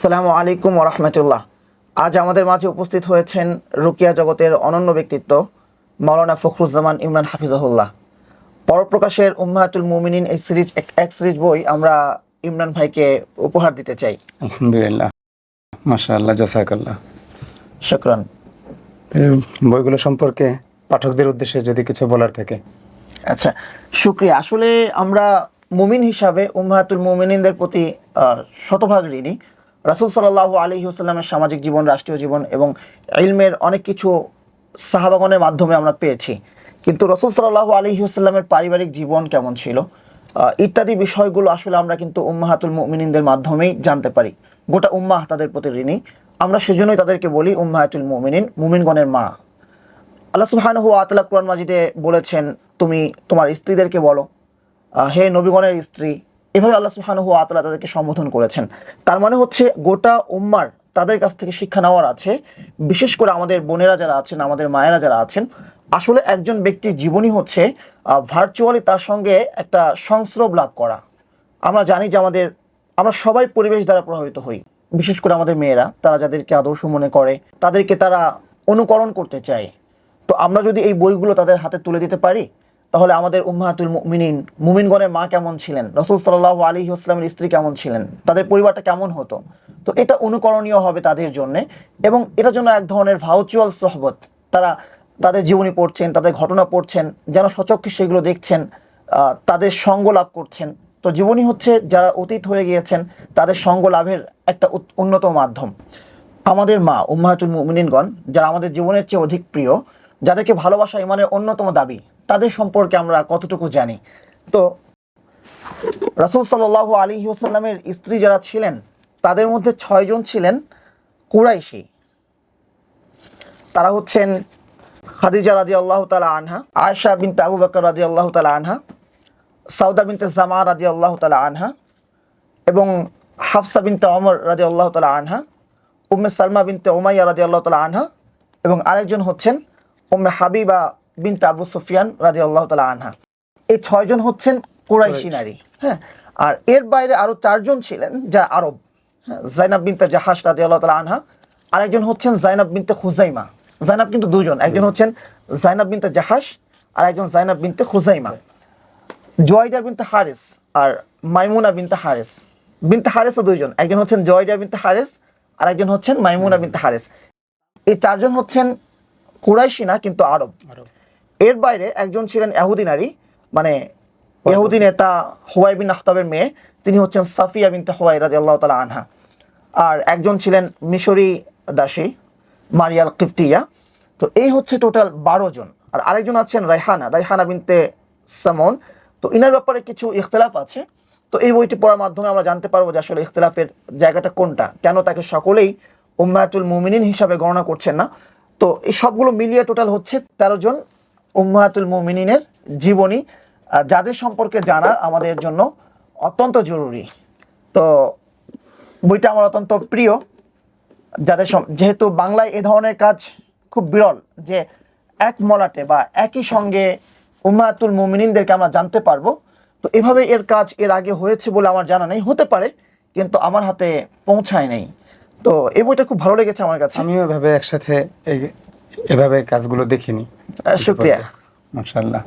আসসালামু আলাইকুম ওয়া রাহমাতুল্লাহ। আজ আমাদের মাঝে উপস্থিত হয়েছেন রুকিয়া জগতের অনন্য ব্যক্তিত্ব মাওলানা ফখরুজ্জামান ইমরান হাফিজাহুল্লাহ। পরপ্রকাশের উম্মাহাতুল মুমিনিন এই সিরিজ এক সিরিজ বই আমরা ইমরান ভাইকে উপহার দিতে চাই। আলহামদুলিল্লাহ, মাশাআল্লাহ, জাযাকাল্লাহ। শুকরান। বইগুলো সম্পর্কে পাঠকদের উদ্দেশ্যে যদি কিছু বলার থাকে। আচ্ছা, শুকরিয়া। আসলে আমরা মুমিন হিসাবে উম্মাহাতুল মুমিনিনদের প্রতি শতভাগ ঋণী। রাসূল সাল্লাল্লাহু আলাইহি ওয়াসাল্লামের সামাজিক জীবন, রাষ্ট্রীয় জীবন এবং ইলমের অনেক কিছু সাহাবাগণের মাধ্যমে আমরা পেয়েছি, কিন্তু রাসূল সাল্লাল্লাহু আলাইহি ওয়াসাল্লামের পারিবারিক জীবন কেমন ছিল ইত্যাদি বিষয়গুলো আসলে আমরা কিন্তু উম্মাহাতুল মুমিনিনদের মাধ্যমেই জানতে পারি। গোটা উম্মাহ তাদের প্রতি ঋণী। আমরা সেজন্যই তাদেরকে বলি উম্মাহাতুল মুমিনিন, মুমিনগণের মা। আল্লাহ সুবহানাহু ওয়া তাআলা কুরআন মাজিদে বলেছেন, তুমি তোমার স্ত্রীদেরকে বলো হে নবীগণের স্ত্রী। এভাবে আল্লাহ সুবহানাহু ওয়া তাআলা তাদেরকে সম্বোধন করেছেন। তার মানে হচ্ছে গোটা উম্মার তাদের কাছ থেকে শিক্ষা নেওয়ার আছে। বিশেষ করে আমাদের বোনেরা যারা আছেন, আমাদের মায়েরা যারা আছেন, আসলে একজন ব্যক্তির জীবনই হচ্ছে ভার্চুয়ালি তার সঙ্গে একটা সংস্রব লাভ করা। আমরা জানি যে আমরা সবাই পরিবেশ দ্বারা প্রভাবিত হই। বিশেষ করে আমাদের মেয়েরা, তারা যাদেরকে আদর্শ মনে করে, তাদেরকে তারা অনুকরণ করতে চায়। তো আমরা যদি এই বইগুলো তাদের হাতে তুলে দিতে পারি, তাহলে আমাদের উম্মাহাতুল মুমিনিন, মুমিনগণের মা কেমন ছিলেন, রাসূল সাল্লাল্লাহু আলাইহি ওয়াসাল্লামের স্ত্রী কেমন ছিলেন, তাদের পরিবারটা কেমন হতো, তো এটা অনুকরণীয় হবে তাদের জন্য। এবং এটার জন্য এক ধরনের ভার্চুয়াল সোহবত, তারা তাদের জীবনী পড়ছেন, তাদের ঘটনা পড়ছেন, যেন সচক্ষে সেগুলো দেখছেন, তাদের সঙ্গ লাভ করছেন। তো জীবনী হচ্ছে যারা অতীত হয়ে গিয়েছেন তাদের সঙ্গ লাভের একটা উন্নত মাধ্যম। আমাদের মা উম্মাহাতুল মুমিনিনগণ, যারা আমাদের জীবনের চেয়ে অধিক প্রিয়, যাদেরকে ভালোবাসা ইমানের অন্যতম দাবি, তাদের সম্পর্কে আমরা কতটুকু জানি? তো রাসূল সাল্লাল্লাহু আলাইহি ওয়াসাল্লামের স্ত্রী যারা ছিলেন, তাদের মধ্যে 6 জন ছিলেন কুরাইশি। তারা হচ্ছেন খাদিজা রাদিয়াল্লাহু তাআলা আনহা, আয়েশা বিনতে আবু বকর রাদিয়াল্লাহু তাআলা আনহা, সাউদা বিনতে জামা রাদিয়াল্লাহু তাআলা আনহা এবং হাফসা বিনতে ওমর রাদিয়াল্লাহু তাআলা আনহা, উম্মে সালমা বিনতে উমাইয়া রাদিয়াল্লাহু তাআলা আনহা এবং আরেকজন হচ্ছেন উম্মে হাবিবা বিনতে আবু সুফিয়ান রাদিয়াল্লাহু তাআলা আনহা। এই 6 জন হচ্ছেন কুরাইশি নারী। হ্যাঁ, আর এর বাইরে আরো 4 জন ছিলেন যারা আরব। হ্যাঁ, জাইনাব বিনতে জাহাশ রাদিয়াল্লাহু তাআলা আনহা, আরেকজন হচ্ছেন জাইনাব বিনতে খুজাইমা। জাইনাব কিন্তু দুজন, একজন হচ্ছেন জাইনাব বিনতে জাহাশ আর একজন জাইনাব বিনতে খুজাইমা। জুয়াইদা বিনতে হারিস আর মাইমুনা বিনতে হারিস। বিনতে হারিসও দুইজন, একজন হচ্ছেন জুয়াইদা বিনতে হারিস আর একজন হচ্ছেন মাইমুনা বিনতে হারিস। এই 4 জন হচ্ছেন কুরাইশি না, কিন্তু আরব। এর বাইরে একজন ছিলেন ইহুদি নারী, মানে ইহুদি নেতা হুয়াই বিন আখতাবের মেয়ে, তিনি হচ্ছেন সাফিয়া বিনতে হুয়াই রাদিয়াল্লাহু তাআলা আনহা। আর একজন ছিলেন মিশরি দাসী মারিয়াল কিফতিয়া। তো এই হচ্ছে টোটাল 12 জন। আর আরেকজন আছেন রায়হানা বিনতে সামন। তো ইনার ব্যাপারে কিছু ইখতিলাফ আছে। তো এই বইটি পড়ার মাধ্যমে আমরা জানতে পারবো যে আসলে ইখতিলাফের জায়গাটা কোনটা, কেন তাকে সকলেই উম্মাহাতুল মুমিনিন হিসাবে গণনা করছেন না। তো এই সবগুলো মিলিয়ে টোটাল হচ্ছে 13 জন উম্মাহাতুল মুমিনিনের জীবনী, যাদের সম্পর্কে জানা আমাদের জন্য অত্যন্ত জরুরি। তো বইটা আমার অত্যন্ত প্রিয়, যেহেতু বাংলায় এ ধরনের কাজ খুব বিরল, যে এক মলাটে বা একই সঙ্গে উম্মাহাতুল মুমিনিনদেরকে আমরা জানতে পারবো। তো এভাবে এর কাজ এর আগে হয়েছে বলে আমার জানা নেই, হতে পারে, কিন্তু আমার হাতে পৌঁছায় নেই। তো এই বইটা খুব ভালো লেগেছে আমার কাছে। আমিও এভাবে একসাথে এভাবে কাজগুলো দেখিনি। শুকরিয়া। মাশাআল্লাহ।